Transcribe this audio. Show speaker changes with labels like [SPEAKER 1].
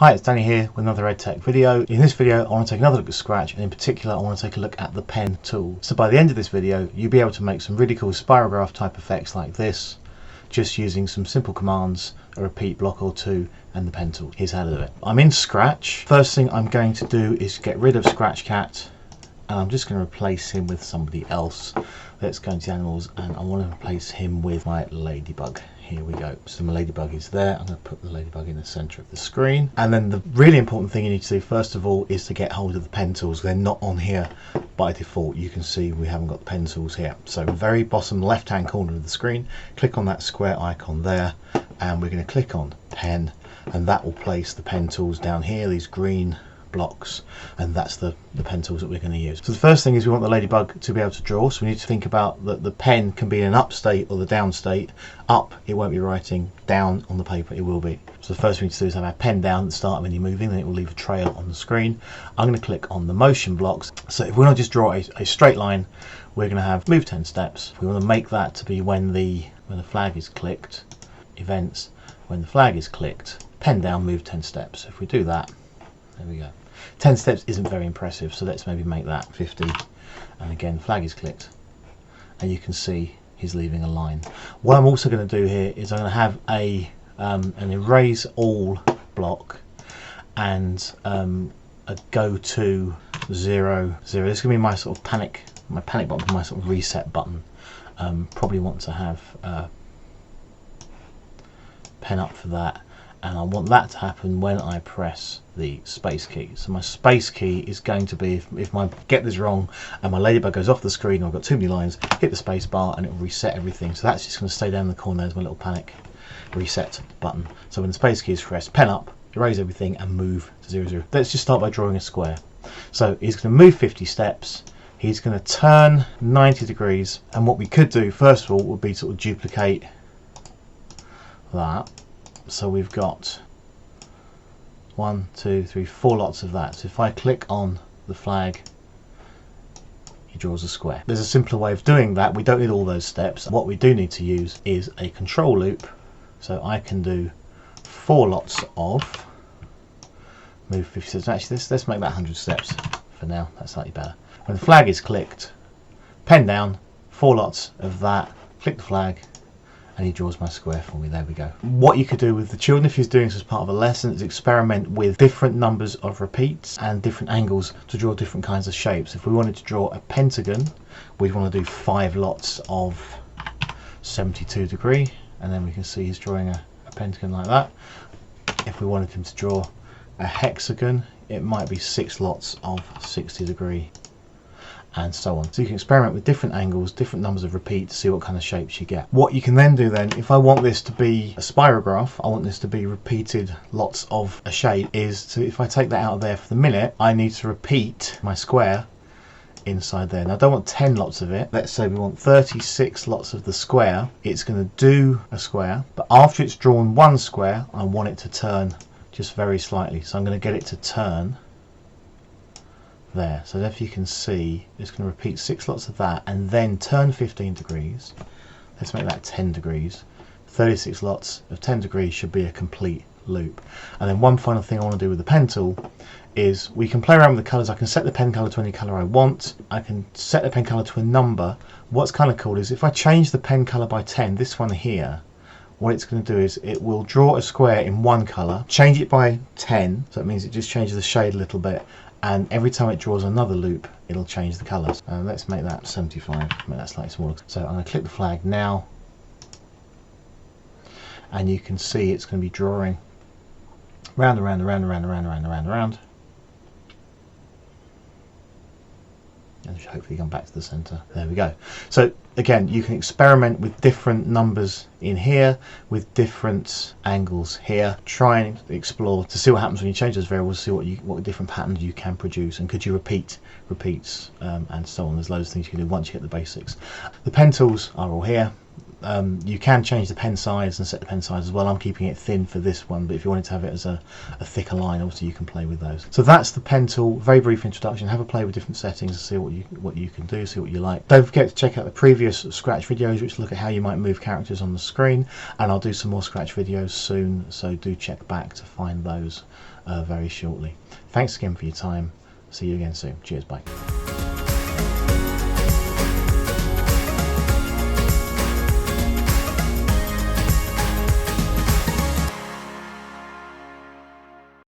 [SPEAKER 1] Hi, it's Danny here with another EdTech video. In this video I want to take another look at Scratch, and in particular I want to take a look at the pen tool. So by the end of this video you'll be able to make some really cool spirograph type effects like this, just using some simple commands, a repeat block or two, and the pen tool. Here's how to do it. I'm in Scratch. First thing I'm going to do is get rid of Scratch Cat, and I'm just going to replace him with somebody else. Let's go into animals, and I want to replace him with my ladybug. Here we go. So my ladybug is there. I'm going to put the ladybug in the center of the screen. And then the really important thing you need to do first of all is to get hold of the pen tools. They're not on here by default. You can see we haven't got the pen tools here. So very bottom left hand corner of the screen, click on that square icon there, and we're going to click on pen, and that will place the pen tools down here, these green blocks, and that's the pen tools that we're going to use. So the first thing is we want the ladybug to be able to draw, so we need to think about that the pen can be in an up state or the down state. Up, it won't be writing; down on the paper it will be. So the first thing we need to do is have our pen down at the start when you're moving, then it will leave a trail on the screen. I'm going to click on the motion blocks. So if we want to just draw a straight line, we're going to have move 10 steps. We want to make that to be when the flag is clicked, events, when the flag is clicked, pen down, move 10 steps. If we do that, there we go. 10 steps isn't very impressive, so let's maybe make that 50. And again, flag is clicked, and you can see he's leaving a line. What I'm also going to do here is I'm going to have an erase all block and a go to 0, 0. This is going to be my sort of panic button, my sort of reset button. Probably want to have pen up for that. And I want that to happen when I press the space key. So my space key is going to be, if I get this wrong and my ladybug goes off the screen or I've got too many lines, hit the space bar and it will reset everything. So that's just going to stay down in the corner as my little panic reset button. So when the space key is pressed, pen up, erase everything and move to 0, 0. Let's just start by drawing a square. So he's going to move 50 steps. He's going to turn 90 degrees. And what we could do first of all would be to sort of duplicate that. So we've got 1, 2, 3, 4 lots of that. So if I click on the flag, he draws a square. There's a simpler way of doing that. We don't need all those steps. What we do need to use is a control loop. So I can do 4 lots of move 50 steps. Actually, let's make that 100 steps for now. That's slightly better. When the flag is clicked, pen down, 4 lots of that, click the flag, and he draws my square for me. There we go. What you could do with the children if you're doing this as part of a lesson is experiment with different numbers of repeats and different angles to draw different kinds of shapes. If we wanted to draw a pentagon, we'd want to do 5 lots of 72 degree, and then we can see he's drawing a pentagon like that. If we wanted him to draw a hexagon, it might be 6 lots of 60 degree, and so on. So you can experiment with different angles, different numbers of repeats to see what kind of shapes you get. What you can then do then, if I want this to be a spirograph, I want this to be repeated lots of a shape, is to, if I take that out of there for the minute, I need to repeat my square inside there. Now I don't want 10 lots of it. Let's say we want 36 lots of the square. It's going to do a square, but after it's drawn one square, I want it to turn just very slightly. So I'm going to get it to turn there. So if you can see, it's going to repeat 6 lots of that and then turn 15 degrees. Let's make that 10 degrees. 36 lots of 10 degrees should be a complete loop. And then one final thing I want to do with the pen tool is we can play around with the colours. I can set the pen colour to any colour I want. I can set the pen colour to a number. What's kind of cool is if I change the pen colour by 10, this one here, what it's going to do is it will draw a square in one colour, change it by 10, so that means it just changes the shade a little bit, and every time it draws another loop it'll change the colours. Let's make that 75, make that slightly smaller. So I'm going to click the flag now, and you can see it's going to be drawing round and round and round and round and round and round and round and round, and hopefully come back to the centre. There we go. So again, you can experiment with different numbers in here, with different angles here, try and explore to see what happens when you change those variables, see what different patterns you can produce, and could you repeats and so on. There's loads of things you can do once you get the basics. The pen tools are all here. You can change the pen size and set the pen size as well. I'm keeping it thin for this one, but if you wanted to have it as a thicker line, obviously you can play with those. So that's the pen tool. Very brief introduction. Have a play with different settings and see what you can do, see what you like. Don't forget to check out the previous Scratch videos, which look at how you might move characters on the screen, and I'll do some more Scratch videos soon, so do check back to find those very shortly. Thanks again for your time. See you again soon. Cheers, bye.